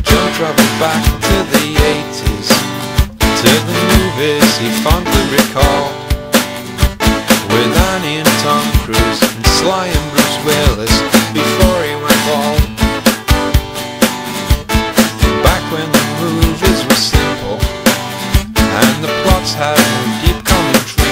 John travelled back to the 80s, to the movies he fondly recalled, with Annie and Tom Cruise and Sly and Bruce Willis before he went bald. Back when the movies were simple and the plots had no deep commentary.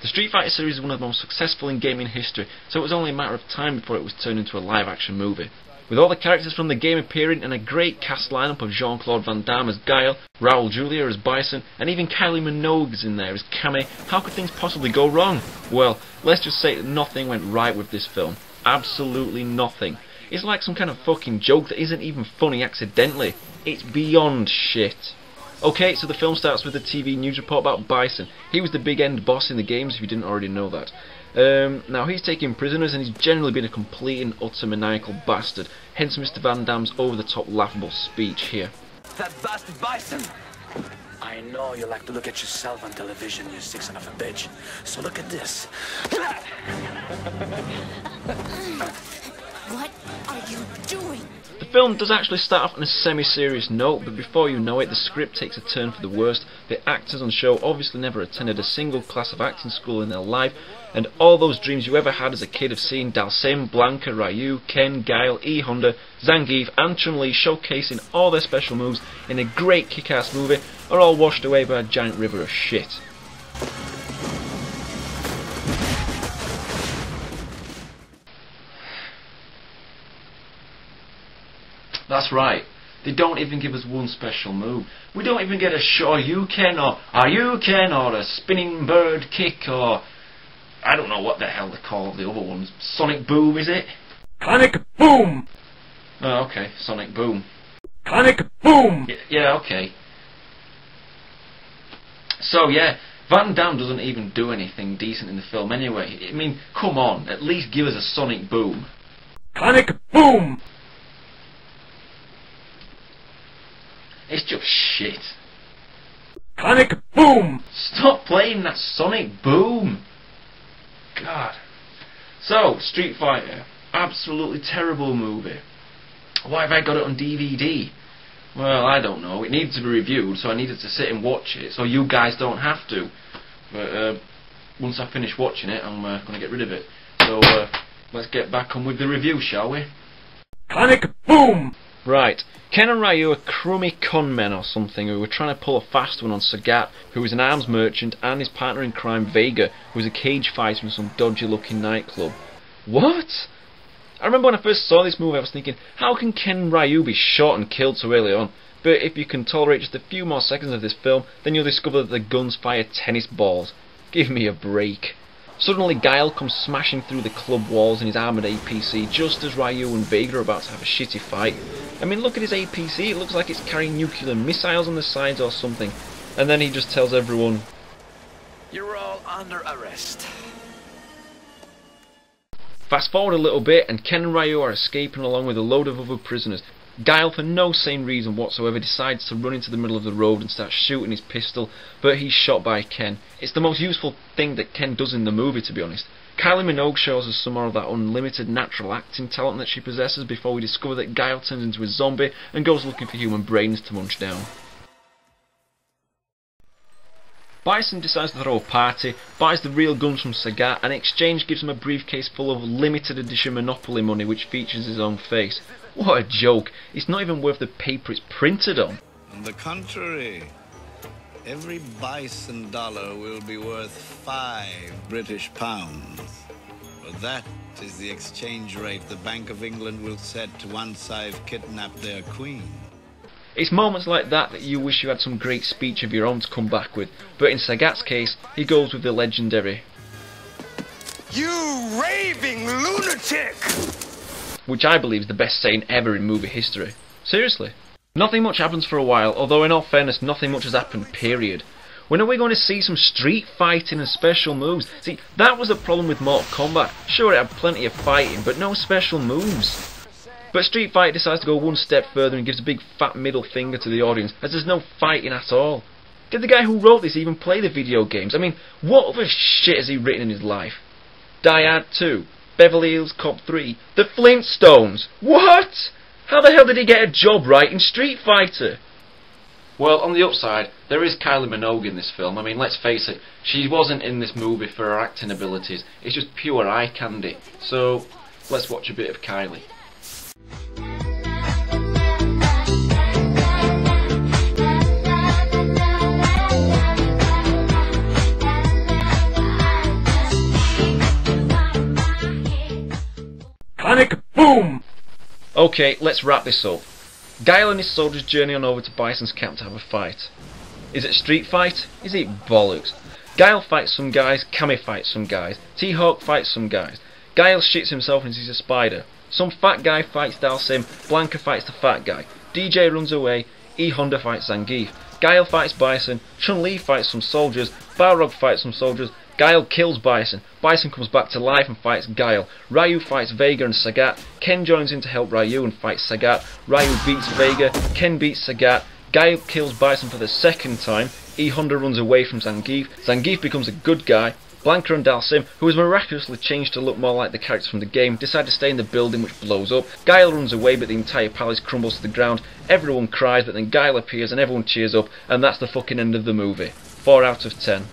The Streetfighter series is one of the most successful in gaming history, so it was only a matter of time before it was turned into a live-action movie. With all the characters from the game appearing and a great cast lineup of Jean-Claude Van Damme as Guile, Raul Julia as Bison, and even Kylie Minogue is in there as Cammy, how could things possibly go wrong? Well, let's just say that nothing went right with this film. Absolutely nothing. It's like some kind of fucking joke that isn't even funny accidentally. It's beyond shit. Okay, so the film starts with a TV news report about Bison. He was the big end boss in the games, if you didn't already know that. Now he's taking prisoners and he's generally been a complete and utter maniacal bastard, hence Mr. Van Damme's over-the-top laughable speech here. That bastard Bison! I know you like to look at yourself on television, you sick son of a bitch. So look at this. What are you doing? The film does actually start off on a semi-serious note, but before you know it, the script takes a turn for the worst. The actors on show obviously never attended a single class of acting school in their life, and all those dreams you ever had as a kid of seeing Dalsim, Blanca, Ryu, Ken, Guile, E-Honda, Zangief and Chun-Li showcasing all their special moves in a great kick-ass movie are all washed away by a giant river of shit. That's right, they don't even give us one special move. We don't even get a Shoryuken or Ayuken or a spinning bird kick or I don't know what the hell they call the other ones. Sonic Boom, is it? Sonic Boom! Oh, okay, Sonic Boom. Sonic Boom! Yeah, okay. So yeah, Van Damme doesn't even do anything decent in the film anyway. I mean, come on, at least give us a Sonic Boom. Sonic Boom! It's just shit. Sonic Boom! Stop playing that Sonic Boom! God. So, Street Fighter. Absolutely terrible movie. Why have I got it on DVD? Well, I don't know. It needs to be reviewed, so I needed to sit and watch it, so you guys don't have to. But once I finish watching it, I'm going to get rid of it. So, let's get back on with the review, shall we? Sonic Boom! Right, Ken and Ryu are crummy con men or something who were trying to pull a fast one on Sagat, who is an arms merchant, and his partner in crime Vega, who is a cage fighter in some dodgy looking nightclub. What? I remember when I first saw this movie I was thinking, how can Ken and Ryu be shot and killed so early on? But if you can tolerate just a few more seconds of this film, then you'll discover that the guns fire tennis balls. Give me a break. Suddenly Guile comes smashing through the club walls in his armoured APC just as Ryu and Vega are about to have a shitty fight. I mean, look at his APC, it looks like it's carrying nuclear missiles on the sides or something. And then he just tells everyone, You're all under arrest. Fast forward a little bit and Ken and Ryu are escaping along with a load of other prisoners. Guile, for no sane reason whatsoever, decides to run into the middle of the road and start shooting his pistol, but he's shot by Ken. It's the most useful thing that Ken does in the movie, to be honest. Kylie Minogue shows us some more of that unlimited natural acting talent that she possesses before we discover that Guile turns into a zombie and goes looking for human brains to munch down. Bison decides to throw a party, buys the real guns from Sagat, and in exchange gives him a briefcase full of limited edition Monopoly money which features his own face. What a joke, it's not even worth the paper it's printed on. On the contrary, every bison dollar will be worth 5 British pounds. For that is the exchange rate the Bank of England will set once I've kidnapped their queen. It's moments like that that you wish you had some great speech of your own to come back with, but in Sagat's case, he goes with the legendary, You raving lunatic! which I believe is the best saying ever in movie history. Seriously. Nothing much happens for a while, although in all fairness nothing much has happened, period. When are we going to see some street fighting and special moves? See, that was a problem with Mortal Kombat. Sure, it had plenty of fighting, but no special moves. But Street Fighter decides to go one step further and gives a big fat middle finger to the audience, as there's no fighting at all. Did the guy who wrote this even play the video games? I mean, what other shit has he written in his life? Die Hard 2, Beverly Hills Cop 3, The Flintstones. What? How the hell did he get a job writing Street Fighter? Well, on the upside, there is Kylie Minogue in this film. I mean, let's face it, she wasn't in this movie for her acting abilities. It's just pure eye candy. So, let's watch a bit of Kylie. Sonic boom! Okay, let's wrap this up. Guile and his soldiers journey on over to Bison's camp to have a fight. Is it a street fight? Is it bollocks? Guile fights some guys, Cammy fights some guys, T-Hawk fights some guys. Guile shits himself and sees a spider. Some fat guy fights Dalsim, Blanca fights the fat guy. DJ runs away, E-Honda fights Zangief. Guile fights Bison, Chun-Li fights some soldiers, Balrog fights some soldiers, Guile kills Bison. Bison comes back to life and fights Guile. Ryu fights Vega and Sagat. Ken joins in to help Ryu and fights Sagat. Ryu beats Vega. Ken beats Sagat. Guile kills Bison for the second time. E-Honda runs away from Zangief. Zangief becomes a good guy. Blanca and Dalsim, who has miraculously changed to look more like the characters from the game, decide to stay in the building, which blows up. Guile runs away, but the entire palace crumbles to the ground. Everyone cries, but then Guile appears and everyone cheers up, and that's the fucking end of the movie. 4 out of 10.